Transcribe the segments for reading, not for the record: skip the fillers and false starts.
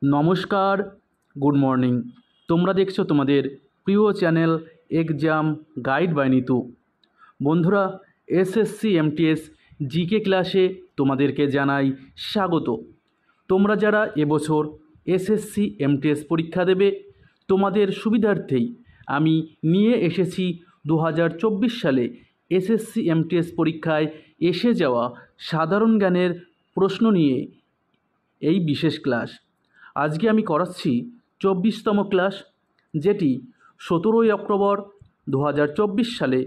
নমস্কার, good morning. তোমরা দেখছো তোমাদের প্রিয় channel exam guide by Nitu. বন্ধুরা, এসএসসি এমটিএস জিকে ক্লাসে তোমাদেরকে জানাই স্বাগত। তোমরা যারা এবছর এসএসসি এমটিএস পরীক্ষা দেবে, তোমাদের সুবিধার্থেই আমি নিয়ে এসেছি 2024 সালে এসএসসি এমটিএস পরীক্ষায় এসে যাওয়া সাধারণ জ্ঞানের প্রশ্ন নিয়ে এই বিশেষ ক্লাস। আজকে আমি করাচ্ছি 24তম ক্লাস, যেটি 17ই অক্টোবর 2024 সালে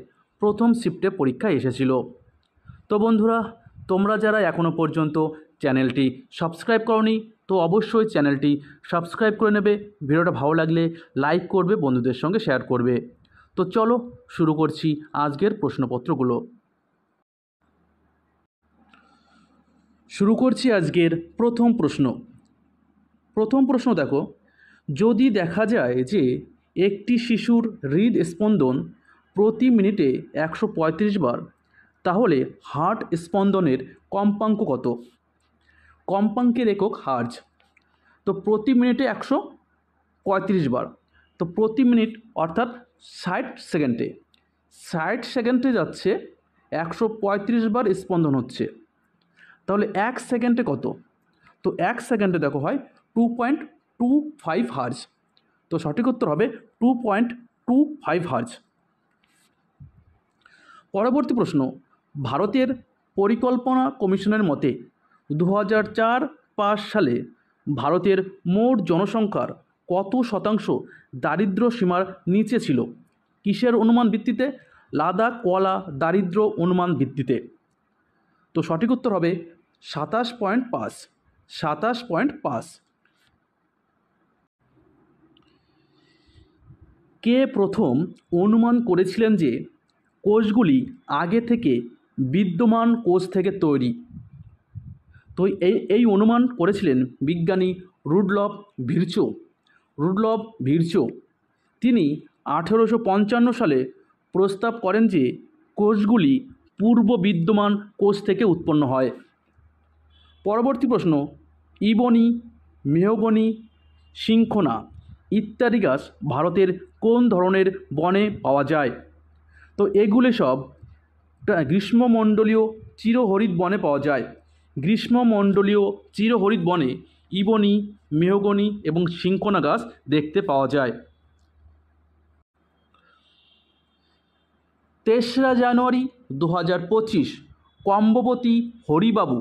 প্রথম শিফটে পরীক্ষায় এসেছিল। তো বন্ধুরা, তোমরা যারা এখনও পর্যন্ত চ্যানেলটি সাবস্ক্রাইব করোনি, তো অবশ্যই চ্যানেলটি সাবস্ক্রাইব করে নেবে। ভিডিওটা ভালো লাগলে লাইক করবে, বন্ধুদের সঙ্গে শেয়ার করবে। তো চলো শুরু করছি আজকের প্রশ্নপত্রগুলো। শুরু করছি আজকের প্রথম প্রশ্ন দেখো, যদি দেখা যায় যে একটি শিশুর হৃদস্পন্দন প্রতি মিনিটে 135 বার, তাহলে হার্ট স্পন্দনের কম্পাঙ্ক কত? কম্পাঙ্কের একক হার্জ। তো প্রতি মিনিটে 135 বার, তো প্রতি মিনিট অর্থাৎ 60 সেকেন্ডে যাচ্ছে 135 বার স্পন্দন হচ্ছে। তাহলে 1 সেকেন্ডে কত? তো 1 সেকেন্ডে দেখো হয় 2.25 হার্জ। তো সঠিক উত্তর হবে 2.25 হার্জ। পরবর্তী প্রশ্ন, ভারতের পরিকল্পনা কমিশনের মতে 2004-5 সালে ভারতের মোট জনসংখ্যার কত শতাংশ দারিদ্র্য সীমার নিচে ছিল? কিসের অনুমান ভিত্তিতে? লাদাখওয়ালা দারিদ্র্য অনুমান ভিত্তিতে। তো সঠিক উত্তর হবে 27.5। কে প্রথম অনুমান করেছিলেন যে কোষগুলি আগে থেকে বিদ্যমান কোষ থেকে তৈরি? তো এই অনুমান করেছিলেন বিজ্ঞানী রুডলফ ভিরচো। তিনি 1855 সালে প্রস্তাব করেন যে কোষগুলি পূর্ব বিদ্যমান কোষ থেকে উৎপন্ন হয়। পরবর্তী প্রশ্ন, ইবনি, মেহগনি, সিংখোনা ইত্যাদি গাছ ভারতের কোন ধরনের বনে পাওয়া যায়? তো এগুলি সব গ্রীষ্মমণ্ডলীয় চিরহরিৎ বনে পাওয়া যায়। গ্রীষ্মমণ্ডলীয় চিরহরিৎ বনে ইবনি, মেহগনি এবং সিংখোনা গাছ দেখতে পাওয়া যায়। 3রা জানুয়ারি 2025 কম্ববতী হরিবাবু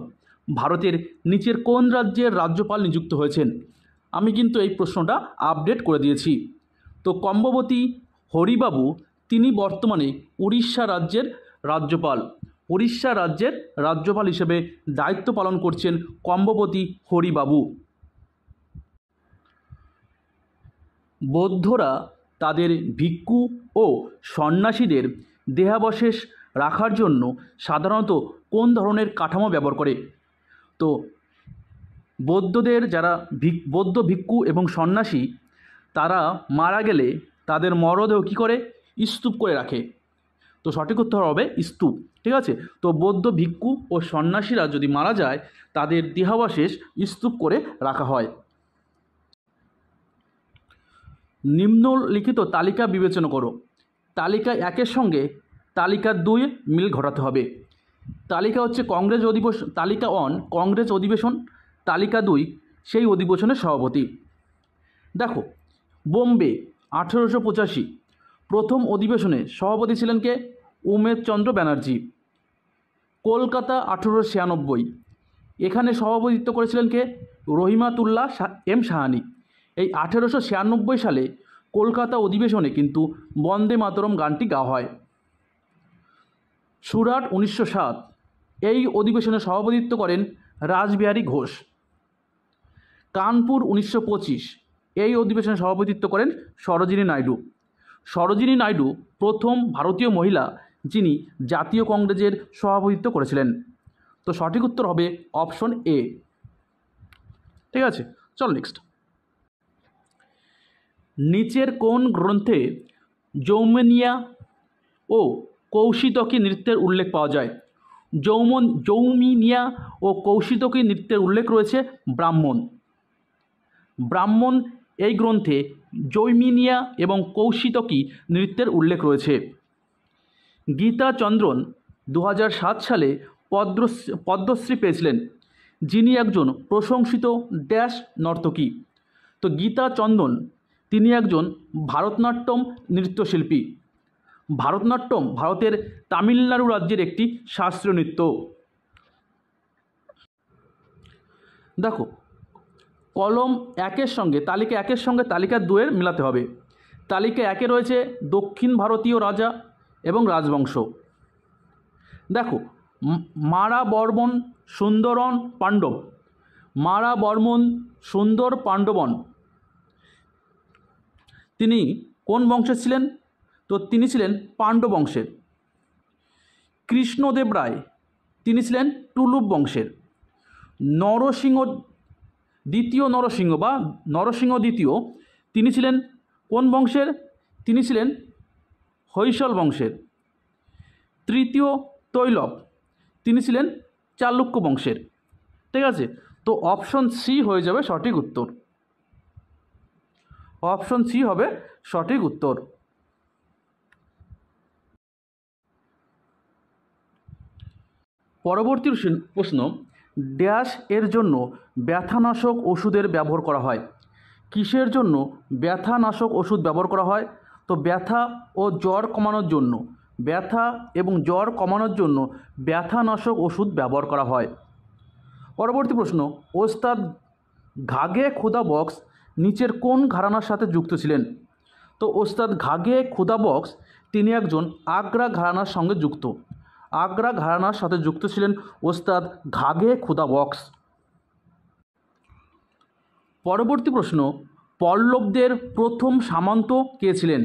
ভারতের নিচের কোন রাজ্যের রাজ্যপাল নিযুক্ত হয়েছেন? আমি কিন্তু এই প্রশ্নটা আপডেট করে দিয়েছি। তো কম্ববতী হরিবাবু তিনি বর্তমানে উড়িষ্যা রাজ্যের রাজ্যপাল হিসেবে দায়িত্ব পালন করছেন কম্ববতী হরিবাবু। বৌদ্ধরা তাদের ভিক্ষু ও সন্ন্যাসীদের দেহাবশেষ রাখার জন্য সাধারণত কোন ধরনের কাঠামো ব্যবহার করে? তো বৌদ্ধদের যারা বৌদ্ধ ভিক্ষু এবং সন্ন্যাসী, তারা মারা গেলে তাদের মরদেহ কী করে? স্তূপ করে রাখে। তো সঠিক উত্তর হবে স্তূপ। ঠিক আছে। তো বৌদ্ধ ভিক্ষু ও সন্ন্যাসীরা যদি মারা যায়, তাদের দেহাবশেষ স্তূপ করে রাখা হয়। নিম্নলিখিত তালিকা বিবেচনা করো। তালিকা 1-এর সঙ্গে তালিকা 2 মিল ঘটাতে হবে। তালিকা হচ্ছে তালিকা 1 কংগ্রেস অধিবেশন, তালিকা 2 সেই অধিবেশনের সভাপতি। দেখো, বোম্বে 1885 প্রথম অধিবেশনে সভাপতি ছিলেন কে? উমেশ চন্দ্র ব্যানার্জি। কলকাতা 1896 এখানে সভাপতিত্ব করেছিলেন কে? রহিমাতুল্লাহ এম সাহানি। এই 1896 সালে কলকাতা অধিবেশনে কিন্তু বন্দে মাতরম গানটি গাওয়া হয়। সুরাট 1907 এই অধিবেশনে সভাপতিত্ব করেন রাসবিহারী ঘোষ। কানপুর 1925 এই অধিবেশনে সভাপতিত্ব করেন সরোজিনী নাইডু প্রথম ভারতীয় মহিলা যিনি জাতীয় কংগ্রেসের সভাপতিত্ব করেছিলেন। তো সঠিক উত্তর হবে অপশন এ। ঠিক আছে, চল নেক্সট। নিচের কোন গ্রন্থে যৌমিনিয়া ও কৌশিতকী নৃত্যের উল্লেখ পাওয়া যায়? যৌমিনিয়া ও কৌশিতকী নৃত্যের উল্লেখ রয়েছে ব্রাহ্মণ। ব্রাহ্মণ এই গ্রন্থে জৈমিনিয়া এবং কৌশিতকী নৃত্যের উল্লেখ রয়েছে। গীতা চন্দ্রন 2007 সালে পদ্মশ্রী পেয়েছিলেন, যিনি একজন প্রশংসিত ড্যাশ নর্তকী। তো গীতা চন্দন তিনি একজন ভারতনাট্যম নৃত্যশিল্পী। ভারতনাট্যম ভারতের তামিলনাড়ু রাজ্যের একটি শাস্ত্রীয় নৃত্য। দেখো, কলম একের সঙ্গে তালিকা 2 মিলাতে হবে। তালিকা 1 রয়েছে দক্ষিণ ভারতীয় রাজা এবং রাজবংশ। দেখো, মারা বর্মন সুন্দরন পাণ্ডব, মারা বর্মন সুন্দর পাণ্ডবন তিনি কোন বংশের ছিলেন? তো তিনি ছিলেন পাণ্ডব বংশের। কৃষ্ণদেব রায় তিনি ছিলেন টুলুপ বংশের। দ্বিতীয় নরসিংহ দ্বিতীয় তিনি ছিলেন কোন বংশের? তিনি ছিলেন হৈসল বংশের। তৃতীয় তৈলব তিনি ছিলেন চালুক্য বংশের। ঠিক আছে, তো অপশন সি হয়ে যাবে সঠিক উত্তর। অপশন সি হবে সঠিক উত্তর। পরবর্তী প্রশ্ন, ড্যাশ এর জন্য ব্যথানাশক ওষুধের ব্যবহার করা হয়? কিসের জন্য ব্যথানাশক ওষুধ ব্যবহার করা হয়? তো ব্যথা ও জ্বর কমানোর জন্য, ব্যথা এবং জ্বর কমানোর জন্য ব্যথানাশক ওষুধ ব্যবহার করা হয়। পরবর্তী প্রশ্ন, ওস্তাদ ঘাগে খুদা বক্স নিচের কোন ঘরানার সাথে যুক্ত ছিলেন? তো ওস্তাদ ঘাগে খুদা বক্স তিনি একজন আগ্রা ঘরানার সঙ্গে যুক্ত। আগ্রা ঘরানার সাথে যুক্ত ছিলেন ওস্তাদ ঘাগে খুদা বক্স। পরবর্তী প্রশ্ন, পল্লবদের প্রথম সামন্ত কে ছিলেন?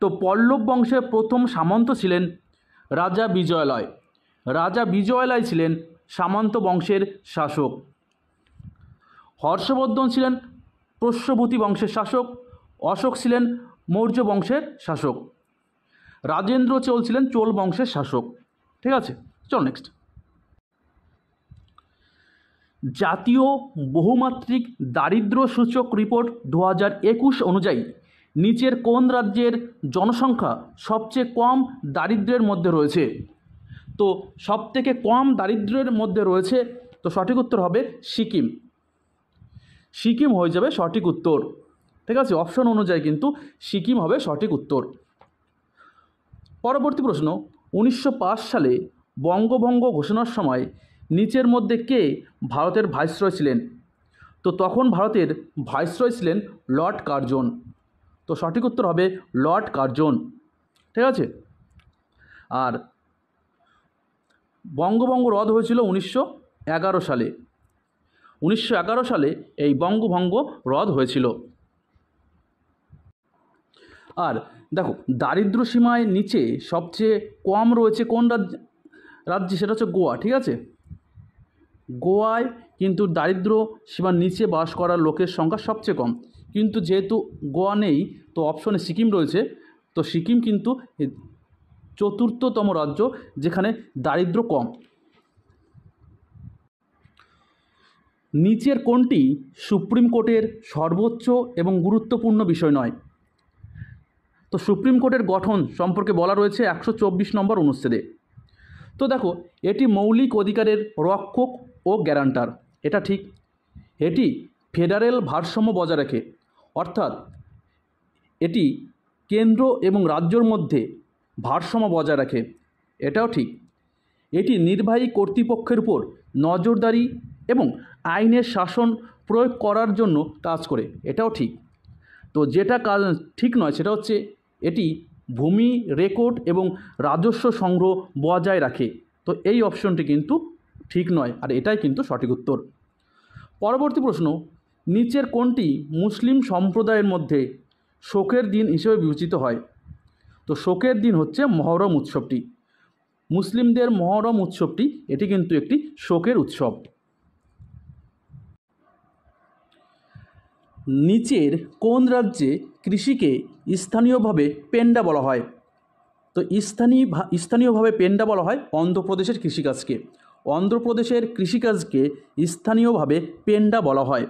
তো পল্লব বংশের প্রথম সামন্ত ছিলেন রাজা বিজয়ালয়। রাজা বিজয়ালয় ছিলেন সামন্ত বংশের শাসক। হর্ষবর্ধন ছিলেন প্রস্রবতী বংশের শাসক। অশোক ছিলেন মৌর্য বংশের শাসক। রাজেন্দ্র চোল ছিলেন চোল বংশের শাসক। ঠিক আছে, চল নেক্সট। জাতীয় বহুমাত্রিক দারিদ্র্য সূচক রিপোর্ট 2021 অনুযায়ী নিচের কোন রাজ্যের জনসংখ্যা সবচেয়ে কম দারিদ্র্যের মধ্যে রয়েছে? তো সবথেকে কম দারিদ্র্যের মধ্যে রয়েছে, তো সঠিক উত্তর হবে সিকিম। সিকিম হয়ে যাবে সঠিক উত্তর। ঠিক আছে, অপশন অনুযায়ী কিন্তু সিকিম হবে সঠিক উত্তর। পরবর্তী প্রশ্ন, 1905 সালে বঙ্গভঙ্গ ঘোষণার সময় নিচের মধ্যে কে ভারতের ভাইসরয় ছিলেন? তো তখন ভারতের ভাইসরয় ছিলেন লর্ড কার্জন। তো সঠিক উত্তর হবে লর্ড কার্জন। ঠিক আছে, আর বঙ্গভঙ্গ রদ হয়েছিল 1911 সালে। 1911 সালে এই বঙ্গভঙ্গ রদ হয়েছিল। আর দেখো, দারিদ্র সীমায় নিচে সবচেয়ে কম রয়েছে কোন রাজ্যে? সেটা হচ্ছে গোয়া। ঠিক আছে, গোয়ায় কিন্তু দারিদ্র সীমার নিচে বাস করার লোকের সংখ্যা সবচেয়ে কম। কিন্তু যেহেতু গোয়া নেই, তো অপশনে সিকিম রয়েছে। তো সিকিম কিন্তু 4র্থতম রাজ্য যেখানে দারিদ্র কম। নিচের কোনটি সুপ্রিম কোর্টের সর্বোচ্চ এবং গুরুত্বপূর্ণ বিষয় নয়? তো সুপ্রিম কোর্টের গঠন সম্পর্কে বলা রয়েছে 124 নম্বর অনুচ্ছেদে। তো দেখো, এটি মৌলিক অধিকারের রক্ষক ও গ্যারান্টার, এটা ঠিক। এটি ফেডারেল ভারসাম্য বজায় রাখে, অর্থাৎ এটি কেন্দ্র এবং রাজ্যর মধ্যে ভারসাম্য বজায় রাখে, এটাও ঠিক। এটি নির্বাহী কর্তৃপক্ষের উপর নজরদারি এবং আইনের শাসন প্রয়োগ করার জন্য কাজ করে, এটাও ঠিক। তো যেটা কাজ ঠিক নয় সেটা হচ্ছে এটি ভূমি রেকর্ড এবং রাজস্ব সংগ্রহ বজায় রাখে। তো এই অপশনটি কিন্তু ঠিক নয়, আর এটাই কিন্তু সঠিক উত্তর। পরবর্তী প্রশ্ন, নিচের কোনটি মুসলিম সম্প্রদায়ের মধ্যে শোকের দিন হিসেবে বিবেচিত হয়? তো শোকের দিন হচ্ছে মহরম উৎসবটি। মুসলিমদের মহরম উৎসবটি এটি কিন্তু একটি শোকের উৎসব। নিচের কোন রাজ্যে কৃষিকে স্থানীয়ভাবে পেন্ডা বলা হয়? তো স্থানীয়ভাবে পেন্ডা বলা হয় অন্ধ্রপ্রদেশের কৃষিকাজকে। অন্ধ্রপ্রদেশের কৃষিকাজকে স্থানীয়ভাবে পেন্ডা বলা হয়।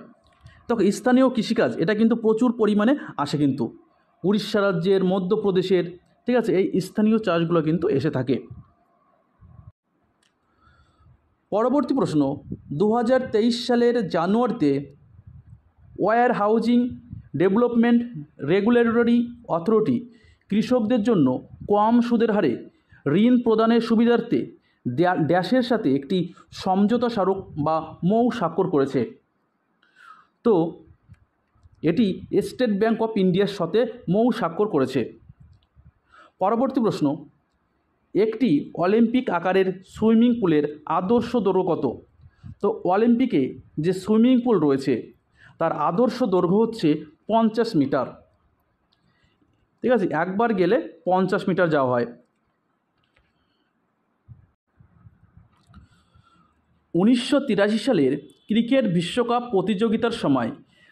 তখন স্থানীয় কৃষিকাজ এটা কিন্তু প্রচুর পরিমাণে আসে, কিন্তু উড়িষ্যা রাজ্যের, মধ্যপ্রদেশের, ঠিক আছে, এই স্থানীয় চাষগুলো কিন্তু এসে থাকে। পরবর্তী প্রশ্ন, 2023 সালের জানুয়ারিতে warehousing development regulatory authority কৃষকদের জন্য কম সুদের হারে ঋণ প্রদানের সুবিধার্থে ড্যাশের সাথে একটি সমঝোতা স্মারক বা মৌ স্বাক্ষর করেছে। তো এটি স্টেট ব্যাঙ্ক অফ ইন্ডিয়ার সাথে মৌ স্বাক্ষর করেছে। পরবর্তী প্রশ্ন, একটি অলিম্পিক আকারের সুইমিং পুলের আদর্শ দৈর্ঘ্য কত? তো অলিম্পিকে যে সুইমিং পুল রয়েছে তার আদর্শ দৈর্ঘ্য হচ্ছে 50 মিটার, ঠিক আছে, একবার গেলে 50 মিটার যাওয়া হয়। 1983 সালের ক্রিকেট বিশ্বকাপ প্রতিযোগিতার সময়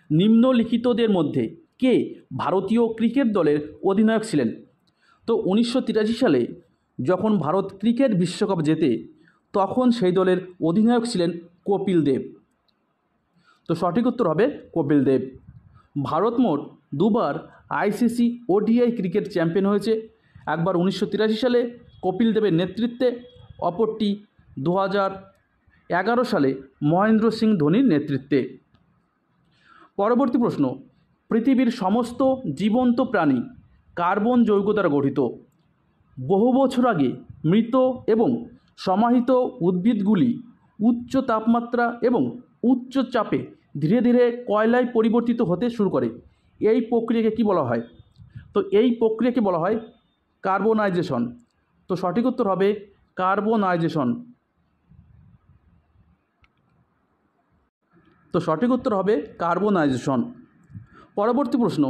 নিম্নলিখিতদের মধ্যে কে ভারতীয় ক্রিকেট দলের অধিনায়ক ছিলেন? তো 1983 সালে যখন ভারত ক্রিকেট বিশ্বকাপ জেতে তখন সেই দলের অধিনায়ক ছিলেন কপিল দেব। তো সঠিক উত্তর হবে কপিল দেব। ভারত মোট দুবার আইসিসি ওডিআই ক্রিকেট চ্যাম্পিয়ন হয়েছে, একবার 1983 সালে কপিল দেবের নেতৃত্বে, অপরটি 2011 সালে মহেন্দ্র সিং ধোনির নেতৃত্বে। পরবর্তী প্রশ্ন, পৃথিবীর সমস্ত জীবন্ত প্রাণী কার্বন যৌগ দ্বারা গঠিত। বহু বছর আগে মৃত এবং সমাহিত উদ্ভিদগুলি উচ্চ তাপমাত্রা এবং উচ্চ চাপে ধীরে ধীরে কয়লায় পরিবর্তিত হতে শুরু করে। এই প্রক্রিয়াকে কী বলা হয়? তো এই প্রক্রিয়াকে বলা হয় কার্বনাইজেশন। তো সঠিক উত্তর হবে কার্বনাইজেশন। তো সঠিক উত্তর হবে কার্বনাইজেশন। পরবর্তী প্রশ্ন,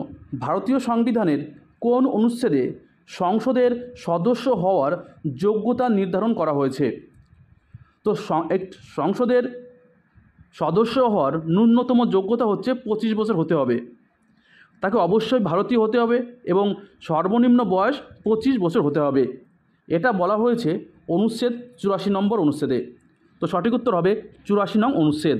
ভারতীয় সংবিধানের কোন অনুচ্ছেদে সংসদের সদস্য হওয়ার যোগ্যতা নির্ধারণ করা হয়েছে? তো সংসদের সদস্য হওয়ার ন্যূনতম যোগ্যতা হচ্ছে 25 বছর হতে হবে, তাকে অবশ্যই ভারতীয় হতে হবে এবং সর্বনিম্ন বয়স 25 বছর হতে হবে। এটা বলা হয়েছে অনুচ্ছেদ 84 নম্বর অনুচ্ছেদে। তো সঠিক উত্তর হবে 84 নং অনুচ্ছেদ।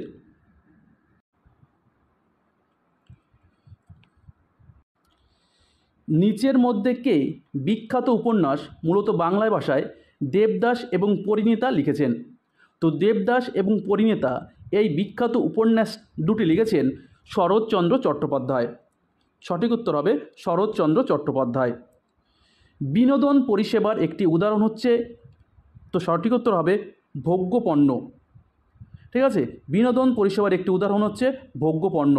নিচের মধ্যে কে বিখ্যাত উপন্যাস মূলত বাংলা ভাষায় দেবদাস এবং পরিণীতা লিখেছেন? তো দেবদাস এবং পরিণীতা এই বিখ্যাত উপন্যাস দুটি লিখেছেন শরৎচন্দ্র চট্টোপাধ্যায়। সঠিক উত্তর হবে শরৎচন্দ্র চট্টোপাধ্যায়। বিনোদন পরিষেবার একটি উদাহরণ হচ্ছে, তো সঠিক উত্তর হবে ভোগ্যপণ্য। ঠিক আছে, বিনোদন পরিষেবার একটি উদাহরণ হচ্ছে ভোগ্যপণ্য।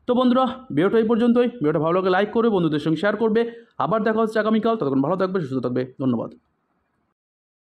তো বন্ধুরা, ভিডিওটা এই পর্যন্তই। ভিডিওটা ভালো লাগলে লাইক করবে, বন্ধুদের সঙ্গে শেয়ার করবে। আবার দেখা হচ্ছে আগামীকাল। ততক্ষণ ভালো থাকবে, সুস্থ থাকবে। ধন্যবাদ।